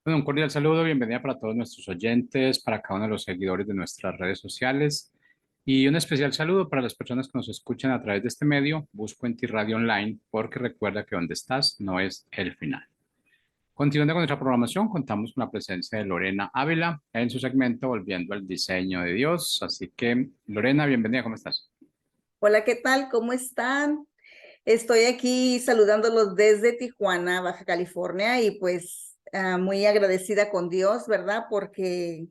Bueno, un cordial saludo, bienvenida para todos nuestros oyentes, para cada uno de los seguidores de nuestras redes sociales y un especial saludo para las personas que nos escuchan a través de este medio, Busco en Ti Radio Online, porque recuerda que donde estás no es el final. Continuando con nuestra programación, contamos con la presencia de Lorena Ávila en su segmento Volviendo al Diseño de Dios. Así que, Lorena, bienvenida, ¿cómo estás? Hola, ¿qué tal? ¿Cómo están? Estoy aquí saludándolos desde Tijuana, Baja California, y pues muy agradecida con Dios, ¿verdad? Porque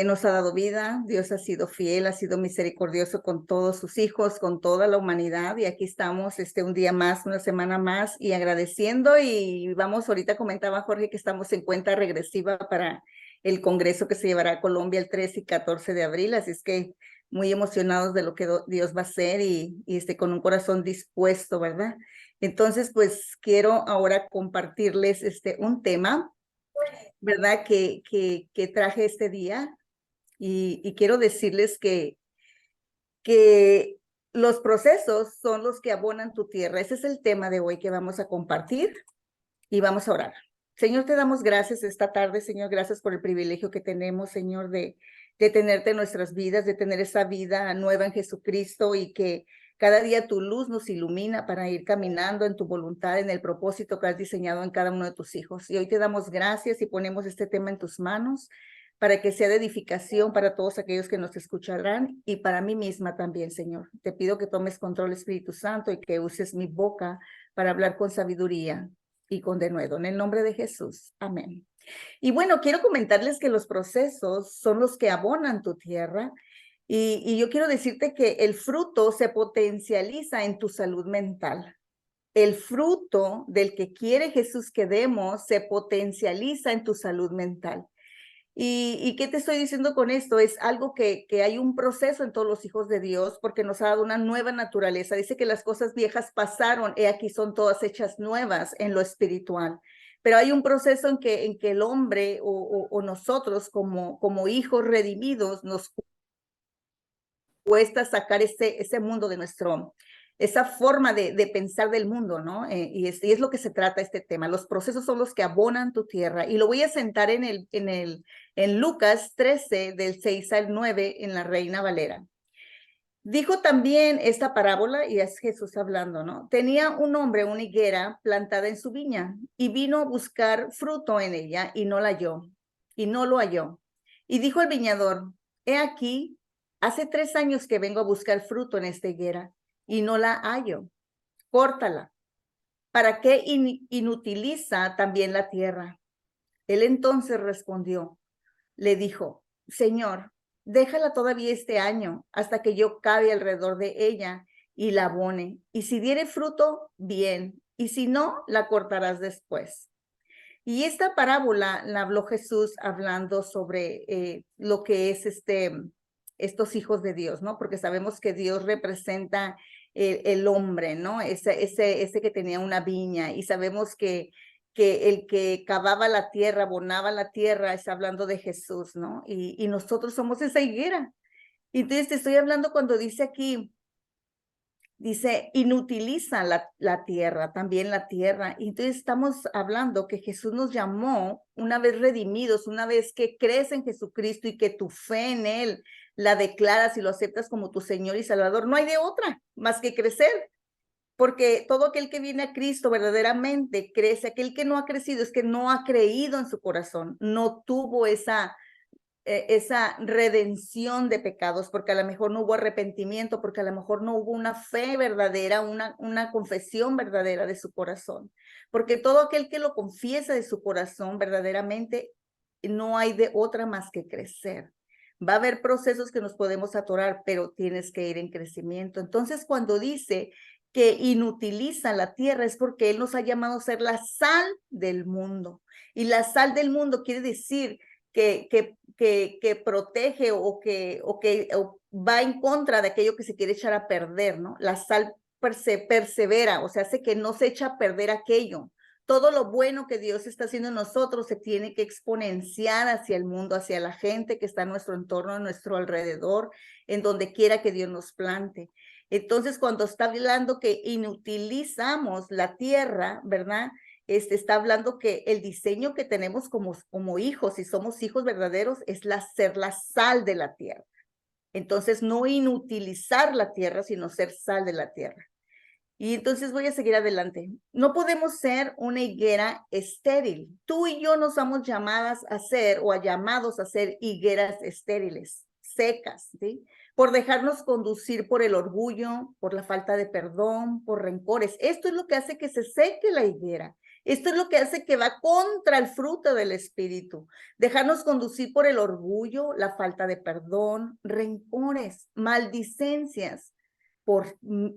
nos ha dado vida, Dios ha sido fiel, ha sido misericordioso con todos sus hijos, con toda la humanidad, y aquí estamos un día más, una semana más, y agradeciendo, y vamos, ahorita comentaba Jorge que estamos en cuenta regresiva para el congreso que se llevará a Colombia el 13 y 14 de abril, así es que muy emocionados de lo que Dios va a hacer y con un corazón dispuesto, ¿verdad? Entonces, pues quiero ahora compartirles un tema, ¿verdad? Que traje este día y quiero decirles que los procesos son los que abonan tu tierra. Ese es el tema de hoy que vamos a compartir y vamos a orar. Señor, te damos gracias esta tarde, Señor, gracias por el privilegio que tenemos, Señor, de tenerte en nuestras vidas, de tener esa vida nueva en Jesucristo y que cada día tu luz nos ilumina para ir caminando en tu voluntad, en el propósito que has diseñado en cada uno de tus hijos. Y hoy te damos gracias y ponemos este tema en tus manos para que sea de edificación para todos aquellos que nos escucharán y para mí misma también, Señor. Te pido que tomes control, Espíritu Santo, y que uses mi boca para hablar con sabiduría y con denuedo. En el nombre de Jesús. Amén. Y bueno, quiero comentarles que los procesos son los que abonan tu tierra y yo quiero decirte que el fruto se potencializa en tu salud mental. El fruto del que quiere Jesús que demos se potencializa en tu salud mental. ¿Y qué te estoy diciendo con esto? Es algo que hay un proceso en todos los hijos de Dios porque nos ha dado una nueva naturaleza. Dice que las cosas viejas pasaron, y aquí son todas hechas nuevas en lo espiritual. Pero hay un proceso en que el hombre o nosotros como hijos redimidos nos cuesta sacar ese mundo de esa forma de pensar del mundo, ¿no? Y es lo que se trata este tema. Los procesos son los que abonan tu tierra. Y lo voy a sentar en Lucas 13, del 6 al 9, en la Reina Valera. Dijo también esta parábola, y es Jesús hablando, ¿no? Tenía un hombre una higuera plantada en su viña, y vino a buscar fruto en ella, y no la halló, y no lo halló. Y dijo el viñador: he aquí, hace 3 años que vengo a buscar fruto en esta higuera, y no la hallo. Córtala. ¿Para qué inutiliza también la tierra? Él entonces respondió, le dijo: Señor, déjala todavía este año hasta que yo cabe alrededor de ella y la abone. Y si diere fruto, bien, y si no, la cortarás después. Y esta parábola la habló Jesús hablando sobre lo que es estos hijos de Dios, ¿no? Porque sabemos que Dios representa el hombre, ¿no? Ese que tenía una viña, y sabemos que el que cavaba la tierra, abonaba la tierra, está hablando de Jesús, ¿no? Y nosotros somos esa higuera. Y entonces te estoy hablando cuando dice aquí, dice, inutiliza la tierra, también la tierra. Y entonces estamos hablando que Jesús nos llamó, una vez redimidos, una vez que crees en Jesucristo y que tu fe en Él la declaras y lo aceptas como tu Señor y Salvador. No hay de otra más que crecer, porque todo aquel que viene a Cristo verdaderamente crece. Aquel que no ha crecido es que no ha creído en su corazón, no tuvo esa redención de pecados, porque a lo mejor no hubo arrepentimiento, porque a lo mejor no hubo una fe verdadera, una confesión verdadera de su corazón. Porque todo aquel que lo confiesa de su corazón verdaderamente, no hay de otra más que crecer. Va a haber procesos que nos podemos atorar, pero tienes que ir en crecimiento. Entonces, cuando dice que inutiliza la tierra, es porque Él nos ha llamado a ser la sal del mundo. Y la sal del mundo quiere decir que protege o va en contra de aquello que se quiere echar a perder, ¿no? La sal persevera, o sea, hace que no se echa a perder aquello. Todo lo bueno que Dios está haciendo en nosotros se tiene que exponenciar hacia el mundo, hacia la gente que está en nuestro entorno, a nuestro alrededor, en donde quiera que Dios nos plante. Entonces, cuando está hablando que inutilizamos la tierra, ¿verdad? está hablando que el diseño que tenemos como hijos, si somos hijos verdaderos, es ser la sal de la tierra. Entonces, no inutilizar la tierra, sino ser sal de la tierra. Y entonces voy a seguir adelante. No podemos ser una higuera estéril. Tú y yo nos somos llamadas a ser o llamados a ser higueras estériles, secas, ¿sí? Por dejarnos conducir por el orgullo, por la falta de perdón, por rencores. Esto es lo que hace que se seque la higuera. Esto es lo que hace que va contra el fruto del Espíritu. Dejarnos conducir por el orgullo, la falta de perdón, rencores, maldicencias,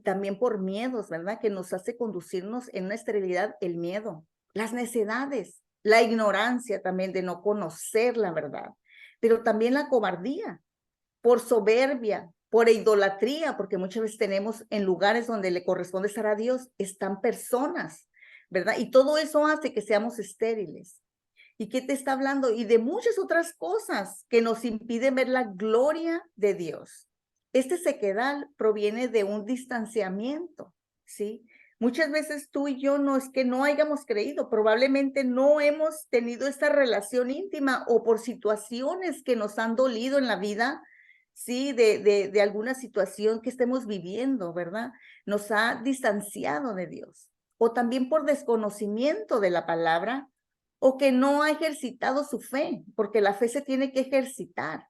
también por miedos, ¿verdad? Que nos hace conducirnos en una esterilidad, el miedo, las necedades, la ignorancia también de no conocer la verdad, pero también la cobardía, por soberbia, por idolatría, porque muchas veces tenemos en lugares donde le corresponde estar a Dios, están personas, ¿verdad? Y todo eso hace que seamos estériles. ¿Y qué te está hablando? Y de muchas otras cosas que nos impiden ver la gloria de Dios. Este sequedal proviene de un distanciamiento, ¿sí? Muchas veces tú y yo no es que no hayamos creído, probablemente no hemos tenido esta relación íntima o por situaciones que nos han dolido en la vida, ¿sí? De alguna situación que estemos viviendo, ¿verdad? Nos ha distanciado de Dios. O también por desconocimiento de la palabra, o que no ha ejercitado su fe, porque la fe se tiene que ejercitar,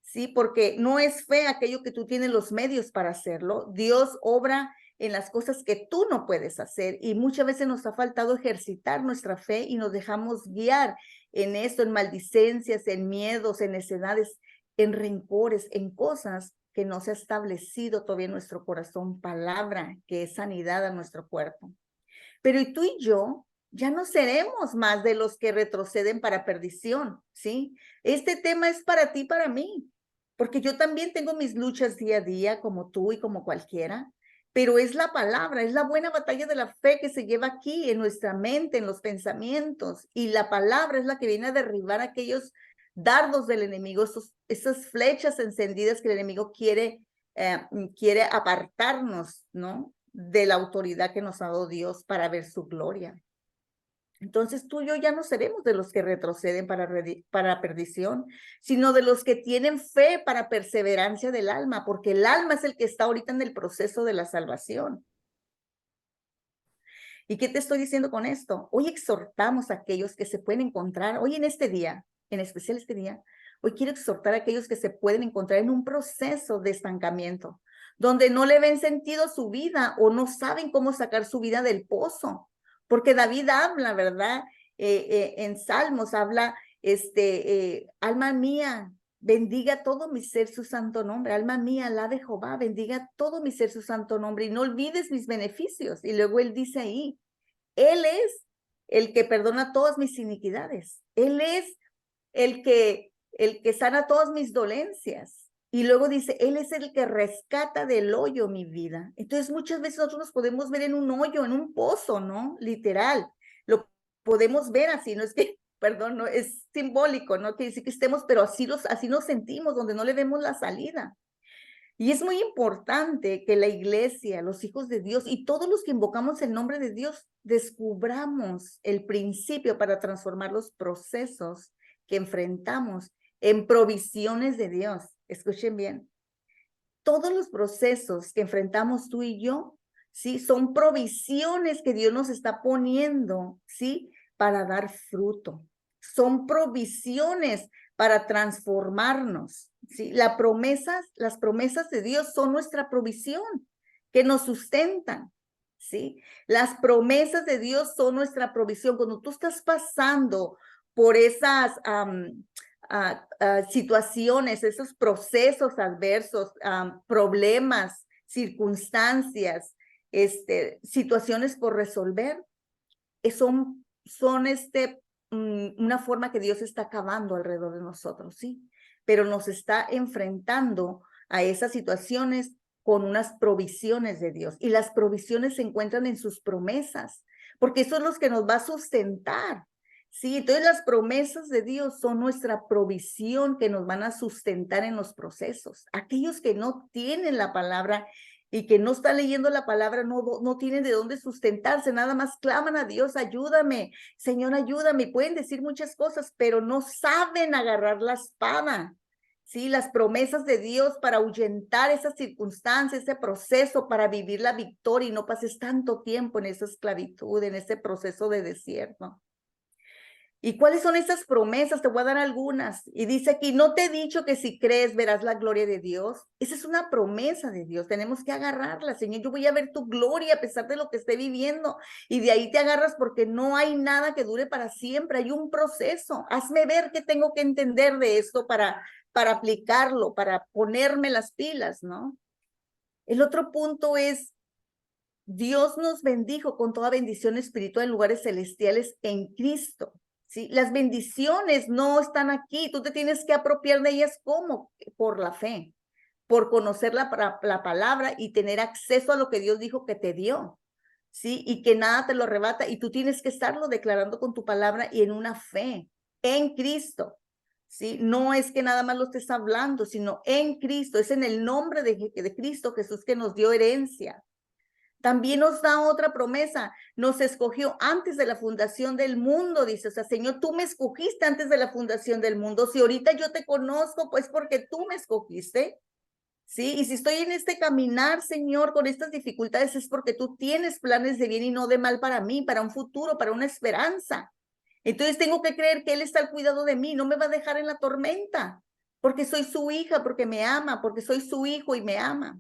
¿sí? Porque no es fe aquello que tú tienes los medios para hacerlo. Dios obra en las cosas que tú no puedes hacer y muchas veces nos ha faltado ejercitar nuestra fe y nos dejamos guiar en esto, en maldicencias, en miedos, en necedades, en rencores, en cosas que no se ha establecido todavía en nuestro corazón, palabra que es sanidad a nuestro cuerpo. Pero y tú y yo ya no seremos más de los que retroceden para perdición, ¿sí? Este tema es para ti, para mí, porque yo también tengo mis luchas día a día, como tú y como cualquiera, pero es la palabra, es la buena batalla de la fe que se lleva aquí en nuestra mente, en los pensamientos, y la palabra es la que viene a derribar aquellos dardos del enemigo, esas flechas encendidas que el enemigo quiere apartarnos, ¿no? De la autoridad que nos ha dado Dios para ver su gloria. Entonces tú y yo ya no seremos de los que retroceden para perdición, sino de los que tienen fe para perseverancia del alma, porque el alma es el que está ahorita en el proceso de la salvación. ¿Y qué te estoy diciendo con esto? Hoy exhortamos a aquellos que se pueden encontrar, hoy en este día, en especial este día, hoy quiero exhortar a aquellos que se pueden encontrar en un proceso de estancamiento, donde no le ven sentido a su vida o no saben cómo sacar su vida del pozo. Porque David habla, ¿verdad? En Salmos habla, alma mía, bendiga todo mi ser su santo nombre. Alma mía, alabe Jehová, bendiga todo mi ser su santo nombre y no olvides mis beneficios. Y luego él dice ahí, él es el que perdona todas mis iniquidades. Él es el que sana todas mis dolencias. Y luego dice, él es el que rescata del hoyo mi vida. Entonces muchas veces nosotros nos podemos ver en un hoyo, en un pozo, ¿no? Literal. Lo podemos ver así, no es que, perdón, no es simbólico, no quiere decir que estemos, pero así nos sentimos, donde no le vemos la salida. Y es muy importante que la iglesia, los hijos de Dios y todos los que invocamos el nombre de Dios descubramos el principio para transformar los procesos que enfrentamos en provisiones de Dios. Escuchen bien, todos los procesos que enfrentamos tú y yo, ¿sí? Son provisiones que Dios nos está poniendo, ¿sí? Para dar fruto. Son provisiones para transformarnos, ¿sí? Las promesas de Dios son nuestra provisión, que nos sustentan, ¿sí? Las promesas de Dios son nuestra provisión. Cuando tú estás pasando por esas situaciones, esos procesos adversos, problemas, circunstancias, situaciones por resolver, son una forma que Dios está acabando alrededor de nosotros, ¿sí? Pero nos está enfrentando a esas situaciones con unas provisiones de Dios. Y las provisiones se encuentran en sus promesas, porque eso es lo que nos va a sustentar. Sí, entonces las promesas de Dios son nuestra provisión que nos van a sustentar en los procesos. Aquellos que no tienen la palabra y que no están leyendo la palabra, no tienen de dónde sustentarse, nada más claman a Dios, ayúdame, Señor, ayúdame, pueden decir muchas cosas, pero no saben agarrar la espada, ¿sí? Las promesas de Dios para ahuyentar esas circunstancias, ese proceso, para vivir la victoria y no pases tanto tiempo en esa esclavitud, en ese proceso de desierto. ¿Y cuáles son esas promesas? Te voy a dar algunas. Y dice aquí, no te he dicho que si crees verás la gloria de Dios. Esa es una promesa de Dios. Tenemos que agarrarla, Señor. Yo voy a ver tu gloria a pesar de lo que esté viviendo. Y de ahí te agarras porque no hay nada que dure para siempre. Hay un proceso. Hazme ver qué tengo que entender de esto para aplicarlo, para ponerme las pilas, ¿no? El otro punto es, Dios nos bendijo con toda bendición espiritual en lugares celestiales en Cristo. ¿Sí? Las bendiciones no están aquí, tú te tienes que apropiar de ellas. ¿Cómo? Por la fe, por conocer la palabra y tener acceso a lo que Dios dijo que te dio, ¿sí? Y que nada te lo arrebata, y tú tienes que estarlo declarando con tu palabra y en una fe, en Cristo, ¿sí? No es que nada más lo estés hablando, sino en Cristo, es en el nombre de Cristo Jesús que nos dio herencia. También nos da otra promesa, nos escogió antes de la fundación del mundo, dice, o sea, Señor, tú me escogiste antes de la fundación del mundo. Si ahorita yo te conozco, pues porque tú me escogiste, ¿sí? Y si estoy en este caminar, Señor, con estas dificultades, es porque tú tienes planes de bien y no de mal para mí, para un futuro, para una esperanza. Entonces tengo que creer que Él está al cuidado de mí, no me va a dejar en la tormenta, porque soy su hija, porque me ama, porque soy su hijo y me ama.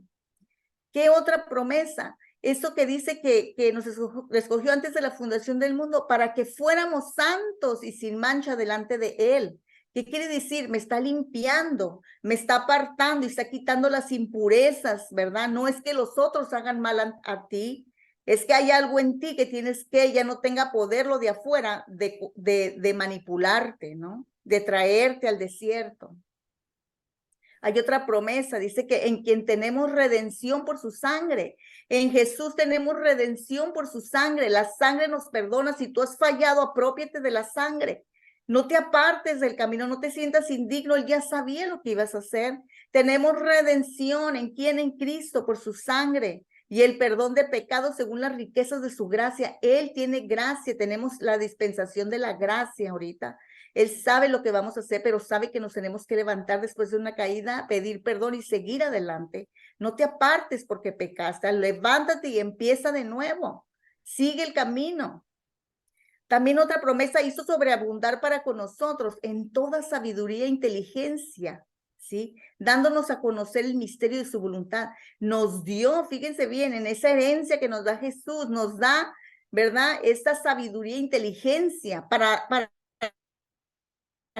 ¿Qué otra promesa? Eso que dice que nos escogió antes de la fundación del mundo para que fuéramos santos y sin mancha delante de Él. ¿Qué quiere decir? Me está limpiando, me está apartando y está quitando las impurezas, ¿verdad? No es que los otros hagan mal a ti, es que hay algo en ti que tienes que ya no tenga poder lo de afuera de manipularte, ¿no? De traerte al desierto. Hay otra promesa, dice que en quien tenemos redención por su sangre. En Jesús tenemos redención por su sangre. La sangre nos perdona. Si tú has fallado, apropiate de la sangre. No te apartes del camino, no te sientas indigno. Él ya sabía lo que ibas a hacer. Tenemos redención en quien, en Cristo, por su sangre. Y el perdón de pecados según las riquezas de su gracia. Él tiene gracia. Tenemos la dispensación de la gracia ahorita. Él sabe lo que vamos a hacer, pero sabe que nos tenemos que levantar después de una caída, pedir perdón y seguir adelante. No te apartes porque pecaste, levántate y empieza de nuevo. Sigue el camino. También otra promesa hizo sobreabundar para con nosotros en toda sabiduría e inteligencia, ¿sí? Dándonos a conocer el misterio de su voluntad. Nos dio, fíjense bien, en esa herencia que nos da Jesús, nos da, ¿verdad? Esta sabiduría e inteligencia para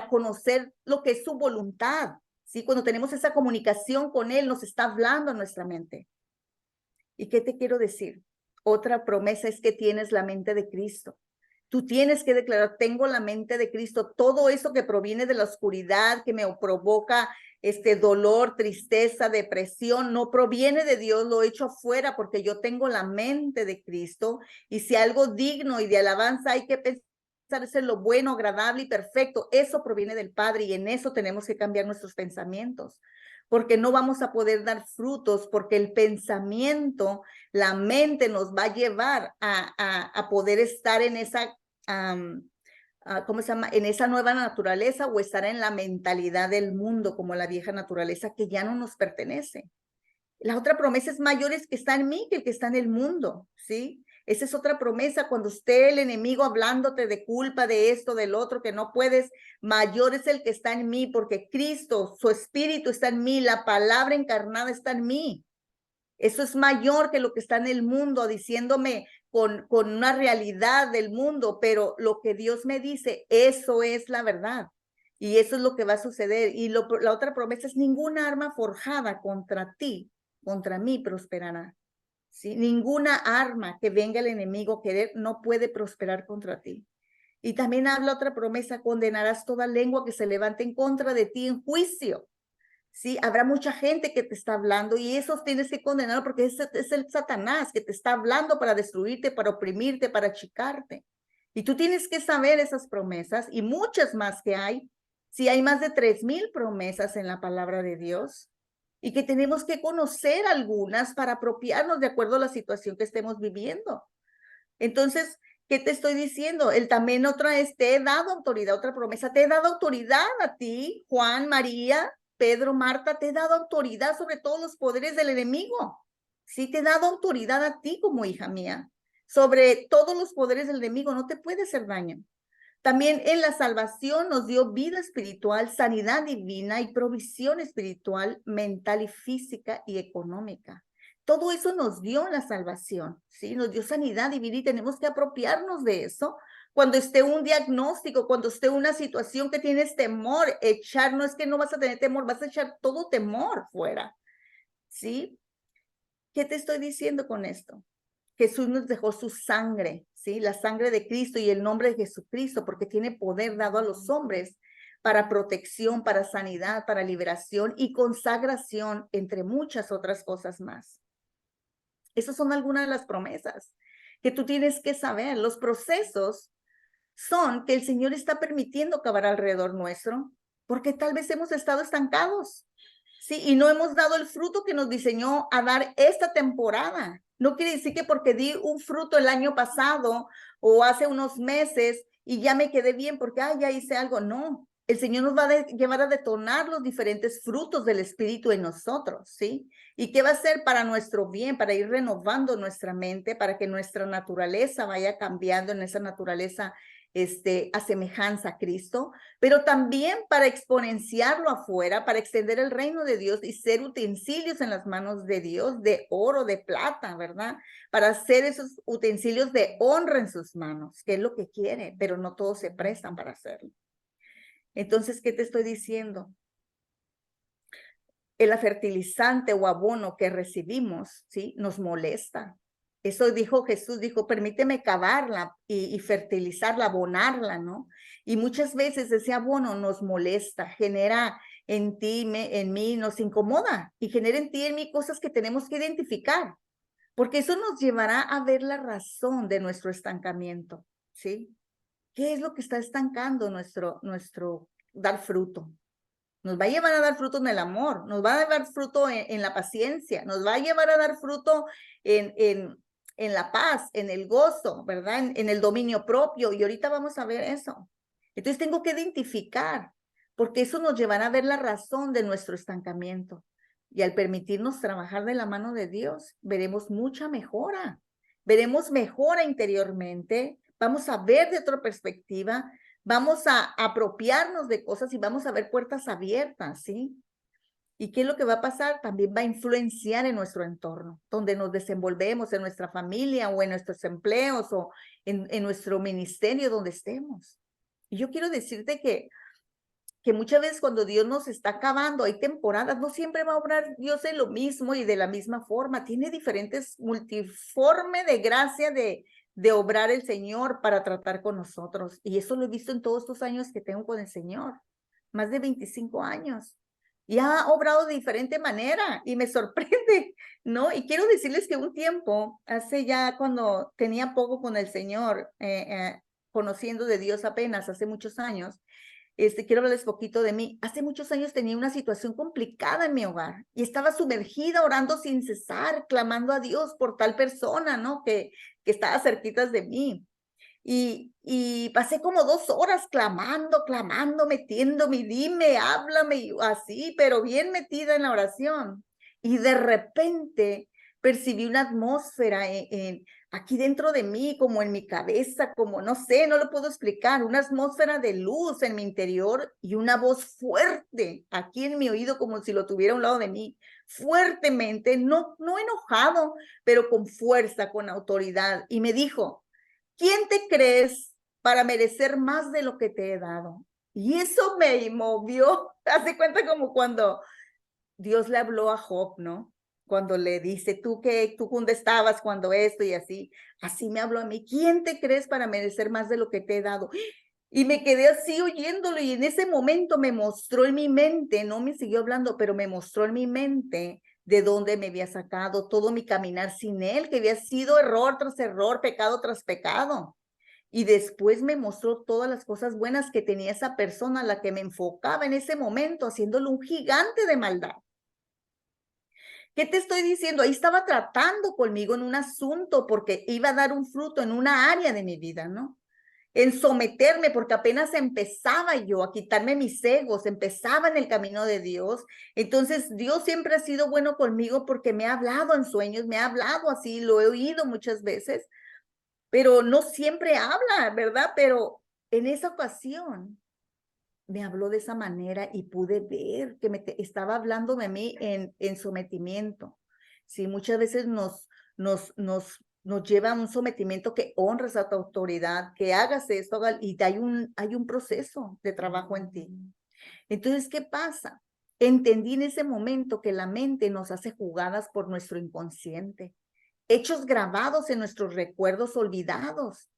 conocer lo que es su voluntad, ¿sí? Cuando tenemos esa comunicación con Él, nos está hablando en nuestra mente. ¿Y qué te quiero decir? Otra promesa es que tienes la mente de Cristo. Tú tienes que declarar, tengo la mente de Cristo. Todo eso que proviene de la oscuridad, que me provoca dolor, tristeza, depresión, no proviene de Dios, lo he hecho afuera porque yo tengo la mente de Cristo. Y si algo digno y de alabanza hay que pensar es en lo bueno, agradable y perfecto, eso proviene del Padre y en eso tenemos que cambiar nuestros pensamientos, porque no vamos a poder dar frutos, porque el pensamiento, la mente nos va a llevar a poder estar en esa, ¿cómo se llama? En esa nueva naturaleza o estar en la mentalidad del mundo como la vieja naturaleza que ya no nos pertenece. La otra promesa es mayor es que está en mí que el que está en el mundo, ¿sí? Esa es otra promesa, cuando esté el enemigo hablándote de culpa, de esto, del otro, que no puedes, mayor es el que está en mí, porque Cristo, su espíritu está en mí, la palabra encarnada está en mí. Eso es mayor que lo que está en el mundo, diciéndome con una realidad del mundo, pero lo que Dios me dice, eso es la verdad. Y eso es lo que va a suceder. Y la otra promesa es ninguna arma forjada contra ti, contra mí prosperará. ¿Sí? Ninguna arma que venga el enemigo a querer no puede prosperar contra ti. Y también habla otra promesa, condenarás toda lengua que se levante en contra de ti en juicio. Sí, habrá mucha gente que te está hablando y esos tienes que condenar porque es el Satanás que te está hablando para destruirte, para oprimirte, para achicarte. Y tú tienes que saber esas promesas y muchas más que hay. Si hay más de 3,000 promesas en la palabra de Dios, y que tenemos que conocer algunas para apropiarnos de acuerdo a la situación que estemos viviendo. Entonces, ¿qué te estoy diciendo? El también otra es, te he dado autoridad, otra promesa, te he dado autoridad a ti, Juan, María, Pedro, Marta, te he dado autoridad sobre todos los poderes del enemigo. Sí, te he dado autoridad a ti como hija mía, sobre todos los poderes del enemigo, no te puede hacer daño. También en la salvación nos dio vida espiritual, sanidad divina y provisión espiritual, mental y física y económica. Todo eso nos dio la salvación, ¿sí? Nos dio sanidad divina y tenemos que apropiarnos de eso. Cuando esté un diagnóstico, cuando esté una situación que tienes temor, echar, no es que no vas a tener temor, vas a echar todo temor fuera, ¿sí? ¿Qué te estoy diciendo con esto? Jesús nos dejó su sangre, ¿sí? La sangre de Cristo y el nombre de Jesucristo, porque tiene poder dado a los hombres para protección, para sanidad, para liberación y consagración, entre muchas otras cosas más. Esas son algunas de las promesas que tú tienes que saber. Los procesos son que el Señor está permitiendo acabar alrededor nuestro, porque tal vez hemos estado estancados, ¿sí? Y no hemos dado el fruto que nos diseñó a dar esta temporada. No quiere decir que porque di un fruto el año pasado o hace unos meses y ya me quedé bien porque, ya hice algo. No, el Señor nos va a llevar a detonar los diferentes frutos del Espíritu en nosotros, ¿sí? ¿Y qué va a ser para nuestro bien, para ir renovando nuestra mente, para que nuestra naturaleza vaya cambiando en esa naturaleza a semejanza a Cristo, pero también para exponenciarlo afuera, para extender el reino de Dios y ser utensilios en las manos de Dios, de oro, de plata, ¿verdad? Para hacer esos utensilios de honra en sus manos, que es lo que quiere, pero no todos se prestan para hacerlo. Entonces, ¿qué te estoy diciendo? El fertilizante o abono que recibimos, ¿sí? Nos molesta. Eso dijo Jesús, dijo, permíteme cavarla y fertilizarla, abonarla, ¿no? Y muchas veces ese abono nos molesta, genera en ti, en mí, nos incomoda y genera en ti, en mí cosas que tenemos que identificar, porque eso nos llevará a ver la razón de nuestro estancamiento, ¿sí? ¿Qué es lo que está estancando nuestro dar fruto? Nos va a llevar a dar fruto en el amor, nos va a dar fruto en la paciencia, nos va a llevar a dar fruto en la paz, en el gozo, ¿verdad? En el dominio propio. Y ahorita vamos a ver eso. Entonces tengo que identificar, porque eso nos llevará a ver la razón de nuestro estancamiento. Y al permitirnos trabajar de la mano de Dios, veremos mucha mejora. Veremos mejora interiormente, vamos a ver de otra perspectiva, vamos a apropiarnos de cosas y vamos a ver puertas abiertas, ¿sí? ¿Y qué es lo que va a pasar? También va a influenciar en nuestro entorno, donde nos desenvolvemos, en nuestra familia o en nuestros empleos o en nuestro ministerio, donde estemos. Y yo quiero decirte que muchas veces cuando Dios nos está acabando, hay temporadas, no siempre va a obrar Dios en lo mismo y de la misma forma. Tiene diferentes multiforme de gracia de obrar el Señor para tratar con nosotros. Y eso lo he visto en todos estos años que tengo con el Señor, más de 25 años. Y ha obrado de diferente manera y me sorprende, ¿no? Y quiero decirles que un tiempo, hace ya cuando tenía poco con el Señor, conociendo de Dios apenas, hace muchos años, quiero hablarles poquito de mí. Hace muchos años tenía una situación complicada en mi hogar y estaba sumergida orando sin cesar, clamando a Dios por tal persona, ¿no? Que estaba cerquitas de mí. Y pasé como 2 horas clamando, metiéndome, dime, háblame, y así, pero bien metida en la oración. Y de repente percibí una atmósfera aquí dentro de mí, como en mi cabeza, como no sé, no lo puedo explicar, una atmósfera de luz en mi interior y una voz fuerte aquí en mi oído, como si lo tuviera a un lado de mí, fuertemente, no enojado, pero con fuerza, con autoridad. Y me dijo, ¿quién te crees para merecer más de lo que te he dado? Y eso me movió. Hace cuenta como cuando Dios le habló a Job, ¿no? Cuando le dice, tú dónde estabas cuando esto y así. Así me habló a mí. ¿Quién te crees para merecer más de lo que te he dado? Y me quedé así oyéndolo y en ese momento me mostró en mi mente, no me siguió hablando, pero me mostró en mi mente de dónde me había sacado todo mi caminar sin él, que había sido error tras error, pecado tras pecado. Y después me mostró todas las cosas buenas que tenía esa persona a la que me enfocaba en ese momento, haciéndolo un gigante de maldad. ¿Qué te estoy diciendo? Ahí estaba tratando conmigo en un asunto porque iba a dar un fruto en una área de mi vida, ¿no? En someterme, porque apenas empezaba yo a quitarme mis egos, empezaba en el camino de Dios. Entonces, Dios siempre ha sido bueno conmigo porque me ha hablado en sueños, me ha hablado así, lo he oído muchas veces, pero no siempre habla, ¿verdad? Pero en esa ocasión me habló de esa manera y pude ver que estaba hablándome a mí en sometimiento. Sí, muchas veces nos lleva a un sometimiento que honres a tu autoridad, que hagas esto y hay un proceso de trabajo en ti. Entonces, ¿qué pasa? Entendí en ese momento que la mente nos hace jugadas por nuestro inconsciente, hechos grabados en nuestros recuerdos olvidados.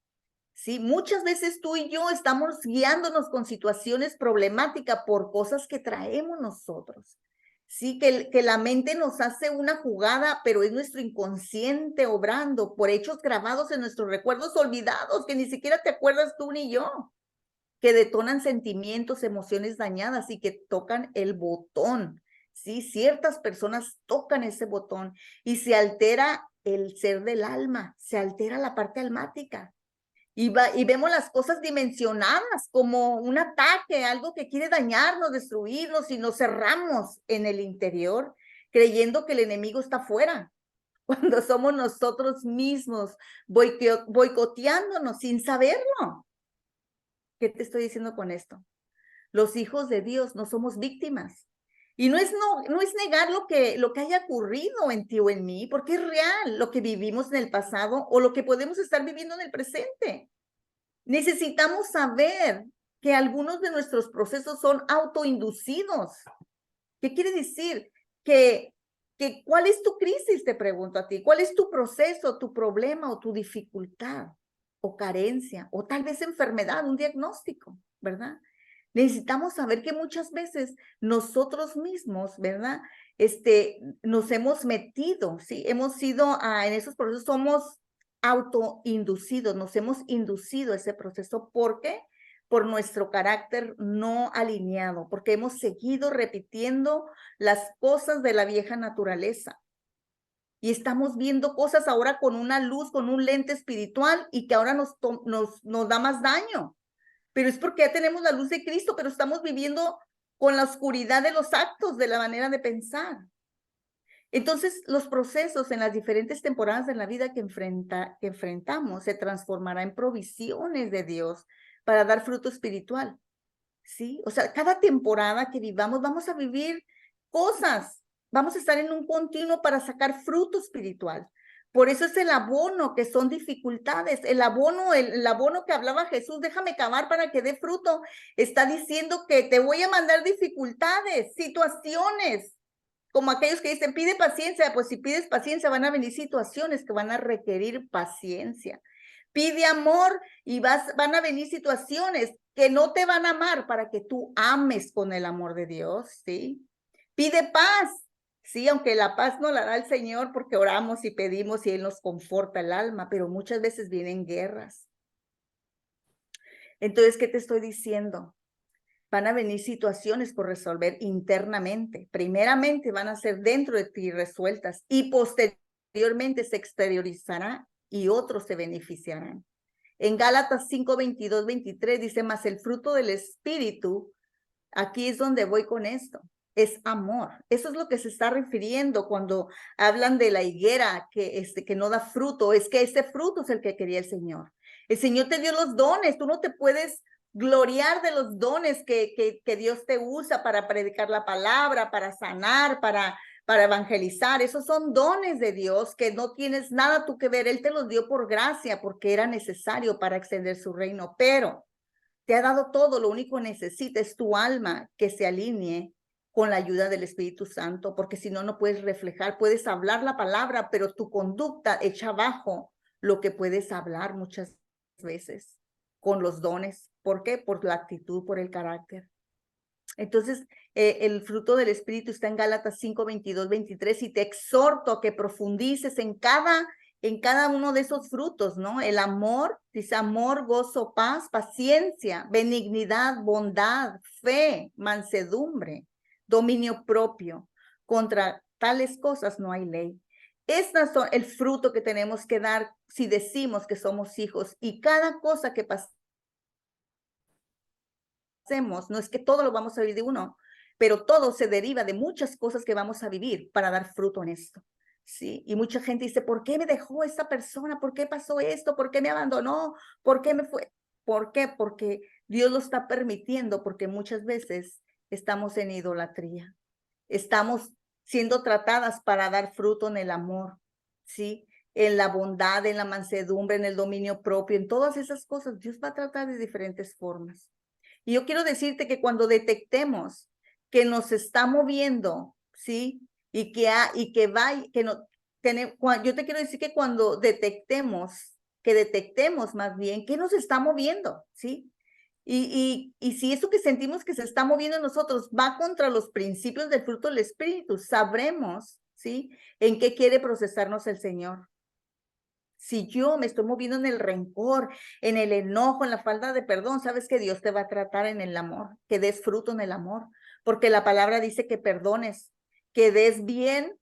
Sí, muchas veces tú y yo estamos guiándonos con situaciones problemáticas por cosas que traemos nosotros. Sí, que la mente nos hace una jugada, pero es nuestro inconsciente obrando por hechos grabados en nuestros recuerdos olvidados, que ni siquiera te acuerdas tú ni yo, que detonan sentimientos, emociones dañadas y que tocan el botón. Sí, ciertas personas tocan ese botón y se altera el ser del alma, se altera la parte almática. Y vemos las cosas dimensionadas como un ataque, algo que quiere dañarnos, destruirnos, y nos cerramos en el interior, creyendo que el enemigo está afuera, cuando somos nosotros mismos boicoteándonos sin saberlo. ¿Qué te estoy diciendo con esto? Los hijos de Dios no somos víctimas. Y no es negar lo que haya ocurrido en ti o en mí, porque es real lo que vivimos en el pasado o lo que podemos estar viviendo en el presente. Necesitamos saber que algunos de nuestros procesos son autoinducidos. ¿Qué quiere decir? ¿Cuál es tu crisis? Te pregunto a ti. ¿Cuál es tu proceso, tu problema o tu dificultad o carencia o tal vez enfermedad, un diagnóstico, ¿verdad? Necesitamos saber que muchas veces nosotros mismos, ¿verdad? Nos hemos metido, ¿sí? Hemos sido en esos procesos, somos autoinducidos, nos hemos inducido a ese proceso. ¿Por qué? Por nuestro carácter no alineado, porque hemos seguido repitiendo las cosas de la vieja naturaleza. Y estamos viendo cosas ahora con una luz, con un lente espiritual y que ahora nos da más daño. Pero es porque ya tenemos la luz de Cristo, pero estamos viviendo con la oscuridad de los actos, de la manera de pensar. Entonces, los procesos en las diferentes temporadas de la vida que enfrentamos se transformará en provisiones de Dios para dar fruto espiritual, ¿sí? O sea, cada temporada que vivamos vamos a vivir cosas, vamos a estar en un continuo para sacar fruto espiritual. Por eso es el abono, que son dificultades. El abono que hablaba Jesús, déjame cavar para que dé fruto, está diciendo que te voy a mandar dificultades, situaciones, como aquellos que dicen, pide paciencia. Pues si pides paciencia, van a venir situaciones que van a requerir paciencia. Pide amor y van a venir situaciones que no te van a amar para que tú ames con el amor de Dios, ¿sí? Pide paz, sí, aunque la paz no la da el Señor porque oramos y pedimos y Él nos conforta el alma, pero muchas veces vienen guerras. Entonces, ¿qué te estoy diciendo? Van a venir situaciones por resolver internamente. Primeramente van a ser dentro de ti resueltas y posteriormente se exteriorizará y otros se beneficiarán. En Gálatas 5, 22, 23 dice, más el fruto del Espíritu, aquí es donde voy con esto, es amor. Eso es lo que se está refiriendo cuando hablan de la higuera que no da fruto, es que ese fruto es el que quería el Señor. El Señor te dio los dones, tú no te puedes gloriar de los dones que Dios te usa para predicar la palabra, para sanar, para evangelizar. Esos son dones de Dios que no tienes nada tú que ver. Él te los dio por gracia porque era necesario para extender su reino, pero te ha dado todo. Lo único que necesita es tu alma que se alinee con la ayuda del Espíritu Santo, porque si no, no puedes reflejar, puedes hablar la palabra, pero tu conducta echa abajo lo que puedes hablar muchas veces con los dones. ¿Por qué? Por la actitud, por el carácter. Entonces, el fruto del Espíritu está en Gálatas 5, 22, 23, y te exhorto a que profundices en cada uno de esos frutos, ¿no? El amor, dice amor, gozo, paz, paciencia, benignidad, bondad, fe, mansedumbre, dominio propio. Contra tales cosas no hay ley. Estas son el fruto que tenemos que dar si decimos que somos hijos, y cada cosa que pasemos, no es que todo lo vamos a vivir de uno, pero todo se deriva de muchas cosas que vamos a vivir para dar fruto en esto. Sí, y mucha gente dice, ¿por qué me dejó esta persona? ¿Por qué pasó esto? ¿Por qué me abandonó? ¿Por qué me fue? ¿Por qué? Porque Dios lo está permitiendo, porque muchas veces estamos en idolatría. Estamos siendo tratadas para dar fruto en el amor, ¿sí? En la bondad, en la mansedumbre, en el dominio propio, en todas esas cosas. Dios va a tratar de diferentes formas. Y yo quiero decirte que cuando detectemos que nos está moviendo, ¿sí? Yo te quiero decir que cuando detectemos más bien que nos está moviendo, ¿sí? Y si eso que sentimos que se está moviendo en nosotros va contra los principios del fruto del Espíritu, sabremos, ¿sí? En qué quiere procesarnos el Señor. Si yo me estoy moviendo en el rencor, en el enojo, en la falta de perdón, sabes que Dios te va a tratar en el amor, que des fruto en el amor, porque la palabra dice que perdones, que des bien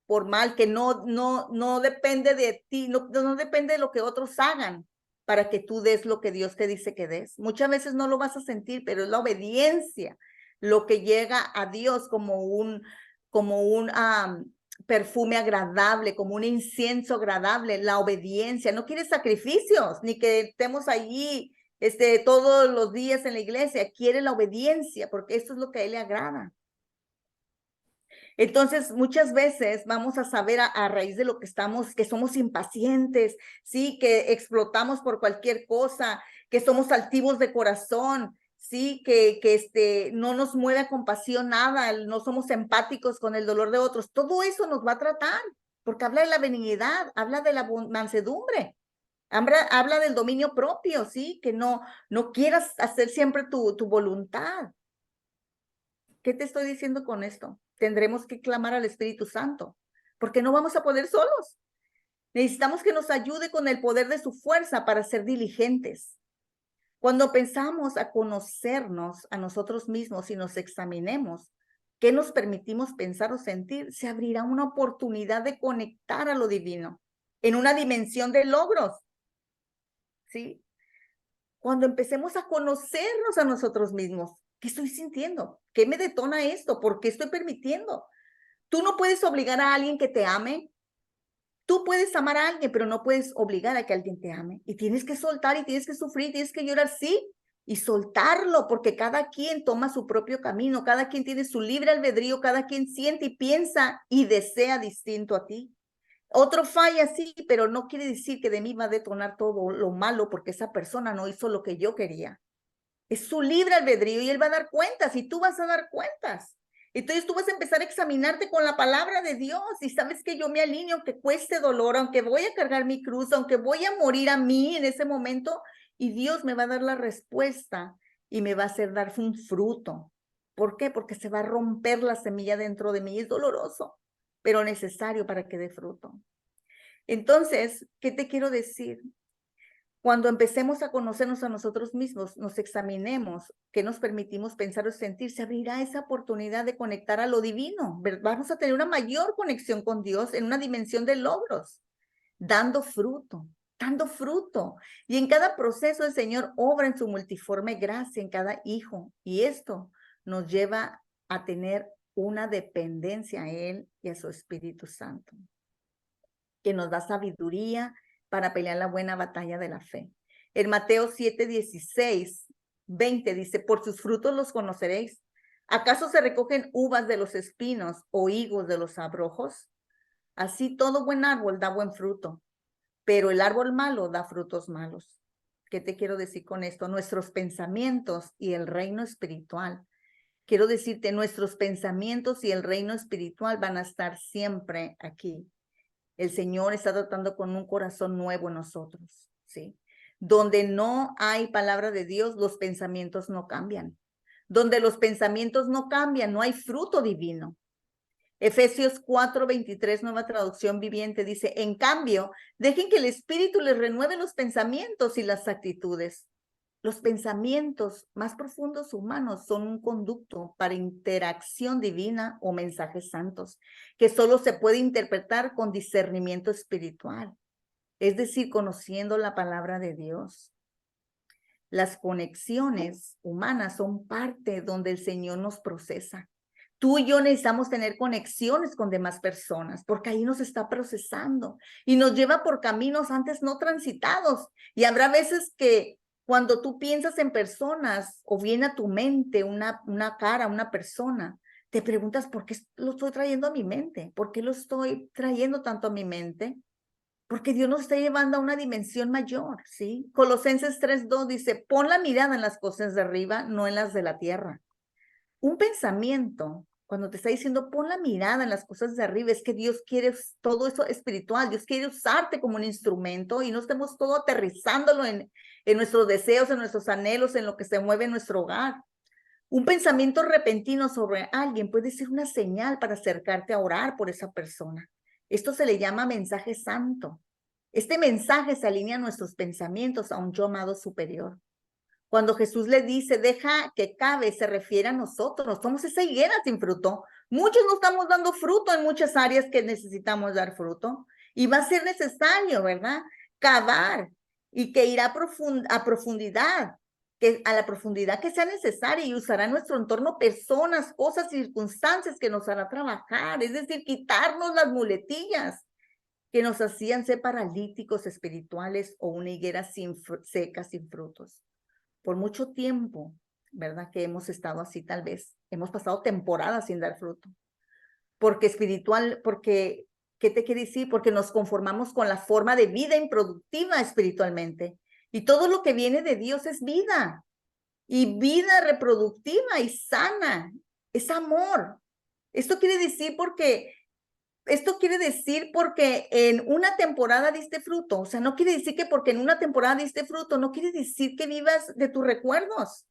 por mal, que no depende de ti, no depende de lo que otros hagan para que tú des lo que Dios te dice que des. Muchas veces no lo vas a sentir, pero es la obediencia lo que llega a Dios como un perfume agradable, como un incienso agradable, la obediencia. No quiere sacrificios, ni que estemos allí todos los días en la iglesia. Quiere la obediencia, porque esto es lo que a él le agrada. Entonces, muchas veces vamos a saber a raíz de lo que somos impacientes, sí, que explotamos por cualquier cosa, que somos altivos de corazón, sí, que no nos mueve a compasión nada, no somos empáticos con el dolor de otros. Todo eso nos va a tratar, porque habla de la benignidad, habla de la mansedumbre, habla del dominio propio, sí, que no quieras hacer siempre tu voluntad. ¿Qué te estoy diciendo con esto? Tendremos que clamar al Espíritu Santo, porque no vamos a poder solos. Necesitamos que nos ayude con el poder de su fuerza para ser diligentes. Cuando pensamos a conocernos a nosotros mismos y nos examinemos, ¿qué nos permitimos pensar o sentir? Se abrirá una oportunidad de conectar a lo divino en una dimensión de logros. ¿Sí? Cuando empecemos a conocernos a nosotros mismos, ¿qué estoy sintiendo? ¿Qué me detona esto? ¿Por qué estoy permitiendo? Tú no puedes obligar a alguien que te ame. Tú puedes amar a alguien, pero no puedes obligar a que alguien te ame. Y tienes que soltar y tienes que sufrir, tienes que llorar, sí, y soltarlo, porque cada quien toma su propio camino, cada quien tiene su libre albedrío, cada quien siente y piensa y desea distinto a ti. Otro falla, sí, pero no quiere decir que de mí va a detonar todo lo malo porque esa persona no hizo lo que yo quería. Es su libre albedrío y él va a dar cuentas y tú vas a dar cuentas. Entonces tú vas a empezar a examinarte con la palabra de Dios y sabes que yo me alineo, aunque cueste dolor, aunque voy a cargar mi cruz, aunque voy a morir a mí en ese momento, y Dios me va a dar la respuesta y me va a hacer dar un fruto. ¿Por qué? Porque se va a romper la semilla dentro de mí. Es doloroso, pero necesario para que dé fruto. Entonces, ¿qué te quiero decir? Cuando empecemos a conocernos a nosotros mismos, nos examinemos, qué nos permitimos pensar o sentir, se abrirá esa oportunidad de conectar a lo divino. Vamos a tener una mayor conexión con Dios en una dimensión de logros, dando fruto, dando fruto. Y en cada proceso el Señor obra en su multiforme gracia en cada hijo. Y esto nos lleva a tener una dependencia a Él y a su Espíritu Santo, que nos da sabiduría para pelear la buena batalla de la fe. En Mateo 7, 16, 20 dice, por sus frutos los conoceréis. ¿Acaso se recogen uvas de los espinos o higos de los abrojos? Así todo buen árbol da buen fruto, pero el árbol malo da frutos malos. ¿Qué te quiero decir con esto? Nuestros pensamientos y el reino espiritual. Quiero decirte, nuestros pensamientos y el reino espiritual van a estar siempre aquí. El Señor está tratando con un corazón nuevo en nosotros, ¿sí? Donde no hay palabra de Dios, los pensamientos no cambian. Donde los pensamientos no cambian, no hay fruto divino. Efesios 4:23, nueva traducción viviente, dice, en cambio, dejen que el Espíritu les renueve los pensamientos y las actitudes. Los pensamientos más profundos humanos son un conducto para interacción divina o mensajes santos, que solo se puede interpretar con discernimiento espiritual, es decir, conociendo la palabra de Dios. Las conexiones humanas son parte donde el Señor nos procesa. Tú y yo necesitamos tener conexiones con demás personas, porque ahí nos está procesando y nos lleva por caminos antes no transitados. Y habrá veces que cuando tú piensas en personas o viene a tu mente una cara, una persona, te preguntas por qué lo estoy trayendo a mi mente, por qué lo estoy trayendo tanto a mi mente. Porque Dios nos está llevando a una dimensión mayor, ¿sí? Colosenses 3:2 dice, pon la mirada en las cosas de arriba, no en las de la tierra. Un pensamiento, cuando te está diciendo, pon la mirada en las cosas de arriba, es que Dios quiere todo eso espiritual, Dios quiere usarte como un instrumento y no estemos todo aterrizándolo en nuestros deseos, en nuestros anhelos, en lo que se mueve en nuestro hogar. Un pensamiento repentino sobre alguien puede ser una señal para acercarte a orar por esa persona. Esto se le llama mensaje santo. Este mensaje se alinea a nuestros pensamientos a un yo amado superior. Cuando Jesús le dice, deja que cabe, se refiere a nosotros. Somos esa higuera sin fruto. Muchos no estamos dando fruto en muchas áreas que necesitamos dar fruto. Y va a ser necesario, ¿verdad? Cavar y que irá a profundidad, que a la profundidad que sea necesaria y usará en nuestro entorno personas, cosas, circunstancias que nos hará trabajar. Es decir, quitarnos las muletillas que nos hacían ser paralíticos espirituales o una higuera seca, sin frutos. Por mucho tiempo, ¿verdad? Que hemos estado así, tal vez. Hemos pasado temporadas sin dar fruto. Porque ¿qué te quiere decir? Porque nos conformamos con la forma de vida improductiva espiritualmente. Y todo lo que viene de Dios es vida. Y vida reproductiva y sana. Es amor. Esto quiere decir porque en una temporada diste fruto, o sea, no quiere decir que porque en una temporada diste fruto, no quiere decir que vivas de tus recuerdos.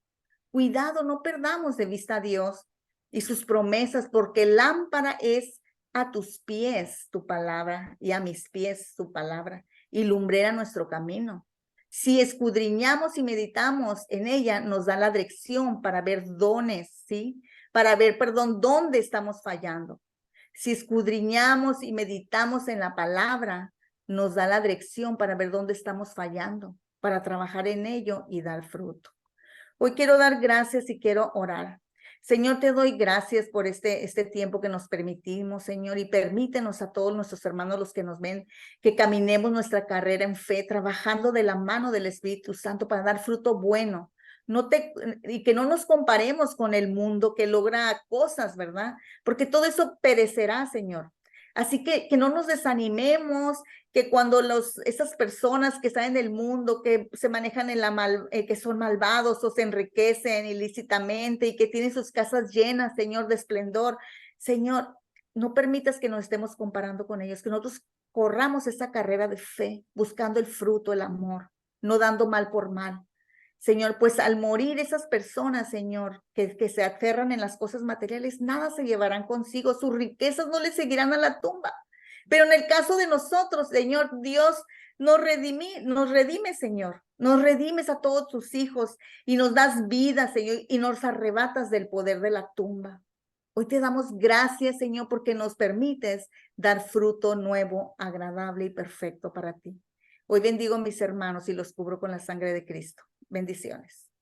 Cuidado, no perdamos de vista a Dios y sus promesas, porque lámpara es a tus pies tu palabra y a mis pies tu palabra y lumbrera nuestro camino. Si escudriñamos y meditamos en ella, nos da la dirección para ver dones, ¿sí? Para ver, dónde estamos fallando. Si escudriñamos y meditamos en la palabra, nos da la dirección para ver dónde estamos fallando, para trabajar en ello y dar fruto. Hoy quiero dar gracias y quiero orar. Señor, te doy gracias por este tiempo que nos permitimos, Señor, y permítenos a todos nuestros hermanos, los que nos ven, que caminemos nuestra carrera en fe, trabajando de la mano del Espíritu Santo para dar fruto bueno. Y que no nos comparemos con el mundo que logra cosas, ¿verdad? Porque todo eso perecerá, Señor. Así que no nos desanimemos, que cuando esas personas que están en el mundo, que se manejan que son malvados o se enriquecen ilícitamente y que tienen sus casas llenas, Señor, de esplendor, Señor, no permitas que nos estemos comparando con ellos, que nosotros corramos esa carrera de fe, buscando el fruto, el amor, no dando mal por mal. Señor, pues al morir esas personas, Señor, que se aferran en las cosas materiales, nada se llevarán consigo, sus riquezas no les seguirán a la tumba. Pero en el caso de nosotros, Señor, Dios nos redime, Señor. Nos redimes a todos tus hijos y nos das vida, Señor, y nos arrebatas del poder de la tumba. Hoy te damos gracias, Señor, porque nos permites dar fruto nuevo, agradable y perfecto para ti. Hoy bendigo a mis hermanos y los cubro con la sangre de Cristo. Bendiciones.